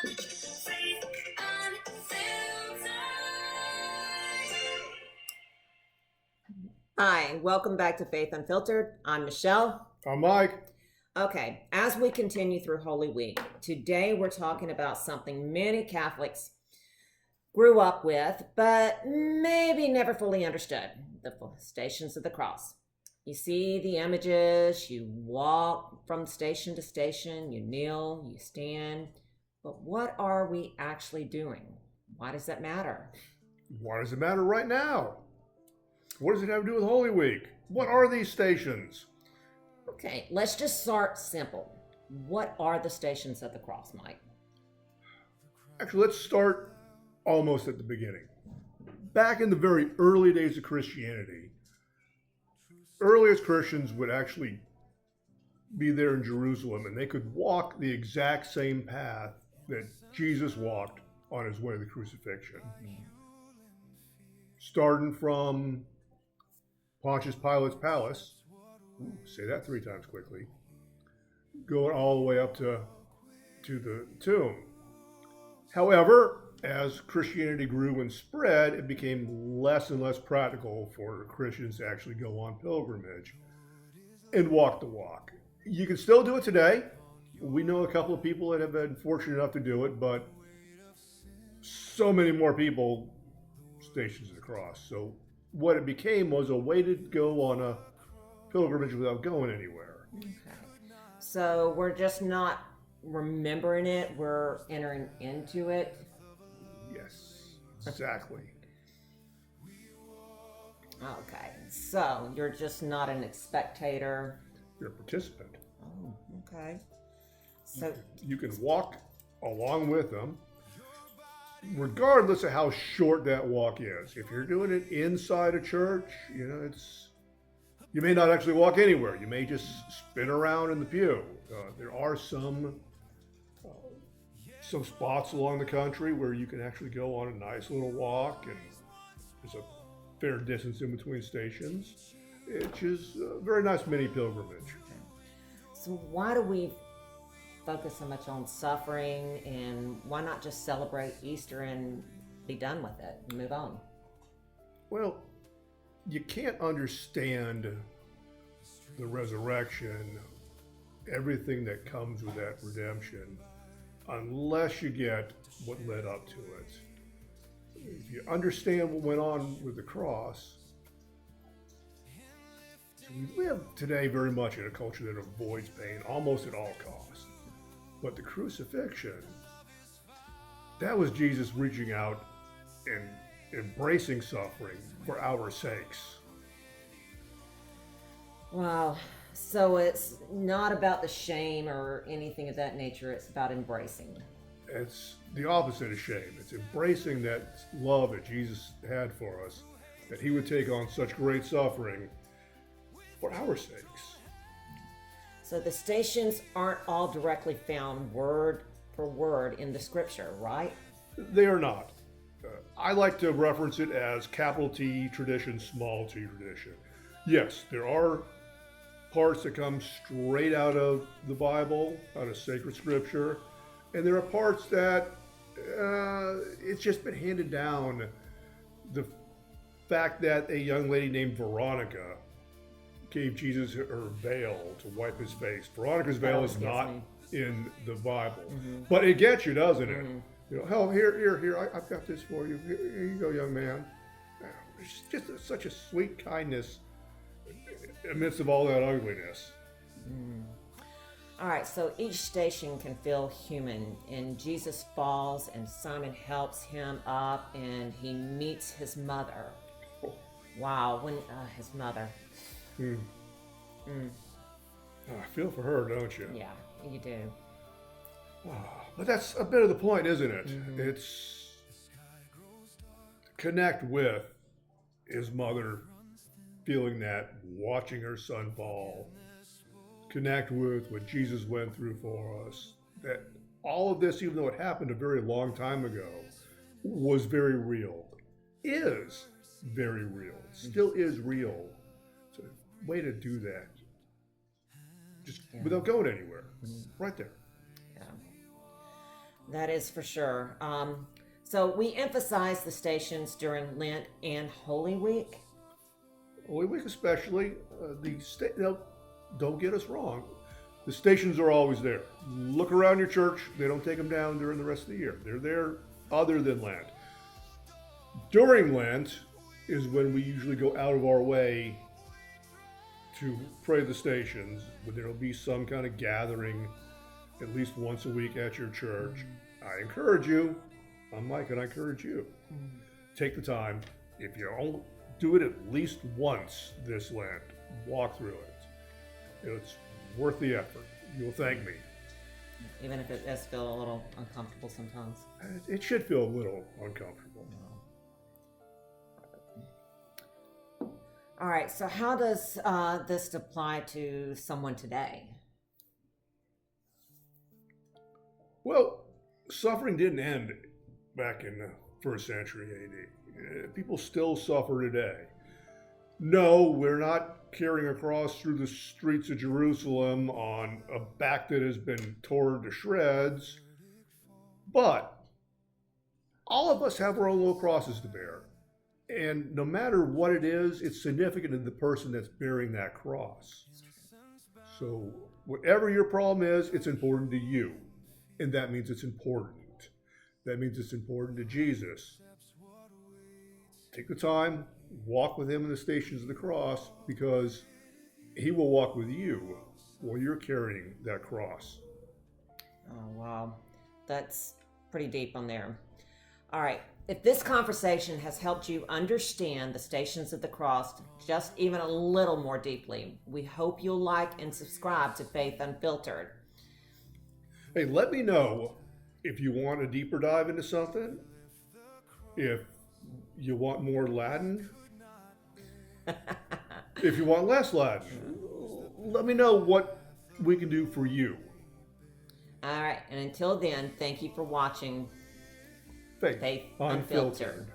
Faith Unfiltered. Hi, welcome back to Faith Unfiltered. I'm Michelle. I'm Mike. Okay, as we continue through Holy Week, today we're talking about something many Catholics grew up with, but maybe never fully understood: the Stations of the Cross. You see the images, you walk from station to station, you kneel, you stand, but what are we actually doing? Why does that matter? Why does it matter right now? What does it have to do with Holy Week? What are these stations? Okay, let's just start simple. What are the Stations of the Cross, Mike? Actually, let's start almost at the beginning. Back in the very early days of Christianity, earliest Christians would actually be there in Jerusalem and they could walk the exact same path that Jesus walked on his way to the crucifixion. Starting from Pontius Pilate's palace, say that 3 times quickly, going all the way up to the tomb. However, as Christianity grew and spread, it became less and less practical for Christians to actually go on pilgrimage and walk the walk. You can still do it today. We know a couple of people that have been fortunate enough to do it, but so many more people, Stations of the Cross. So what it became was a way to go on a pilgrimage without going anywhere. Okay. So we're just not remembering it, we're entering into it. Yes, exactly. Okay. So you're just not a spectator. You're a participant. Oh, okay. So You can walk along with them, regardless of how short that walk is. If you're doing it inside a church, you may not actually walk anywhere. You may just spin around in the pew. There are some spots along the country where you can actually go on a nice little walk, and there's a fair distance in between stations, which is a very nice mini pilgrimage. so why do we focus so much on suffering, and why not just celebrate Easter and be done with it and move on? Well, you can't understand the resurrection, everything that comes with that redemption, unless you get what led up to it. If you understand what went on with the cross, we live today very much in a culture that avoids pain almost at all costs. But the crucifixion, that was Jesus reaching out and embracing suffering for our sakes. Wow. So it's not about the shame or anything of that nature, it's about embracing. It's the opposite of shame. It's embracing that love that Jesus had for us, that he would take on such great suffering for our sakes. So the stations aren't all directly found word for word in the scripture, right? They are not. I like to reference it as capital T tradition, small t tradition. Yes, there are parts that come straight out of the Bible, out of sacred scripture, and there are parts that it's just been handed down. The fact that a young lady named Veronica gave Jesus her veil to wipe his face. Veronica's veil is not in the Bible, but it gets you, doesn't it? You know, hell, here, I've got this for you. Here you go, young man. It's just such a sweet kindness amidst of all that ugliness. All right, so each station can feel human, and Jesus falls, and Simon helps him up, and he meets his mother. Wow, his mother. I feel for her, don't you? Yeah, you do. But that's a bit of the point, isn't it? It's connect with his mother, feeling that, watching her son fall. Connect with what Jesus went through for us. That all of this, even though it happened a very long time ago, was very real. Is very real. Still is real. It's a way to do that. Just without going anywhere. Right there. Yeah. That is for sure. So we emphasize the stations during Lent and Holy Week. Holy Week especially, now, don't get us wrong. The stations are always there. Look around your church. They don't take them down during the rest of the year. They're there other than Lent. During Lent is when we usually go out of our way to pray the stations, but there will be some kind of gathering at least once a week at your church. I encourage you, I'm Mike, and I encourage you, take the time. If you don't do it at least once this Lent, walk through it. It's worth the effort. You'll thank me. Even if it does feel a little uncomfortable sometimes. It should feel a little uncomfortable. All right, so how does this apply to someone today? Well, suffering didn't end back in the first century AD. People still suffer today. No, we're not carrying a cross through the streets of Jerusalem on a back that has been torn to shreds, but all of us have our own little crosses to bear. And no matter what it is, it's significant to the person that's bearing that cross. So whatever your problem is, it's important to you. And that means it's important. That means it's important to Jesus. Take the time, walk with him in the stations of the cross, because he will walk with you while you're carrying that cross. Oh, wow. That's pretty deep on there. All right. If this conversation has helped you understand the stations of the cross just even a little more deeply, we hope you'll like and subscribe to Faith Unfiltered. Hey, let me know if you want a deeper dive into something, if you want more Latin, if you want less Latin. Let me know what we can do for you. All right. And until then, thank you for watching Faith Faith Unfiltered. Unfiltered.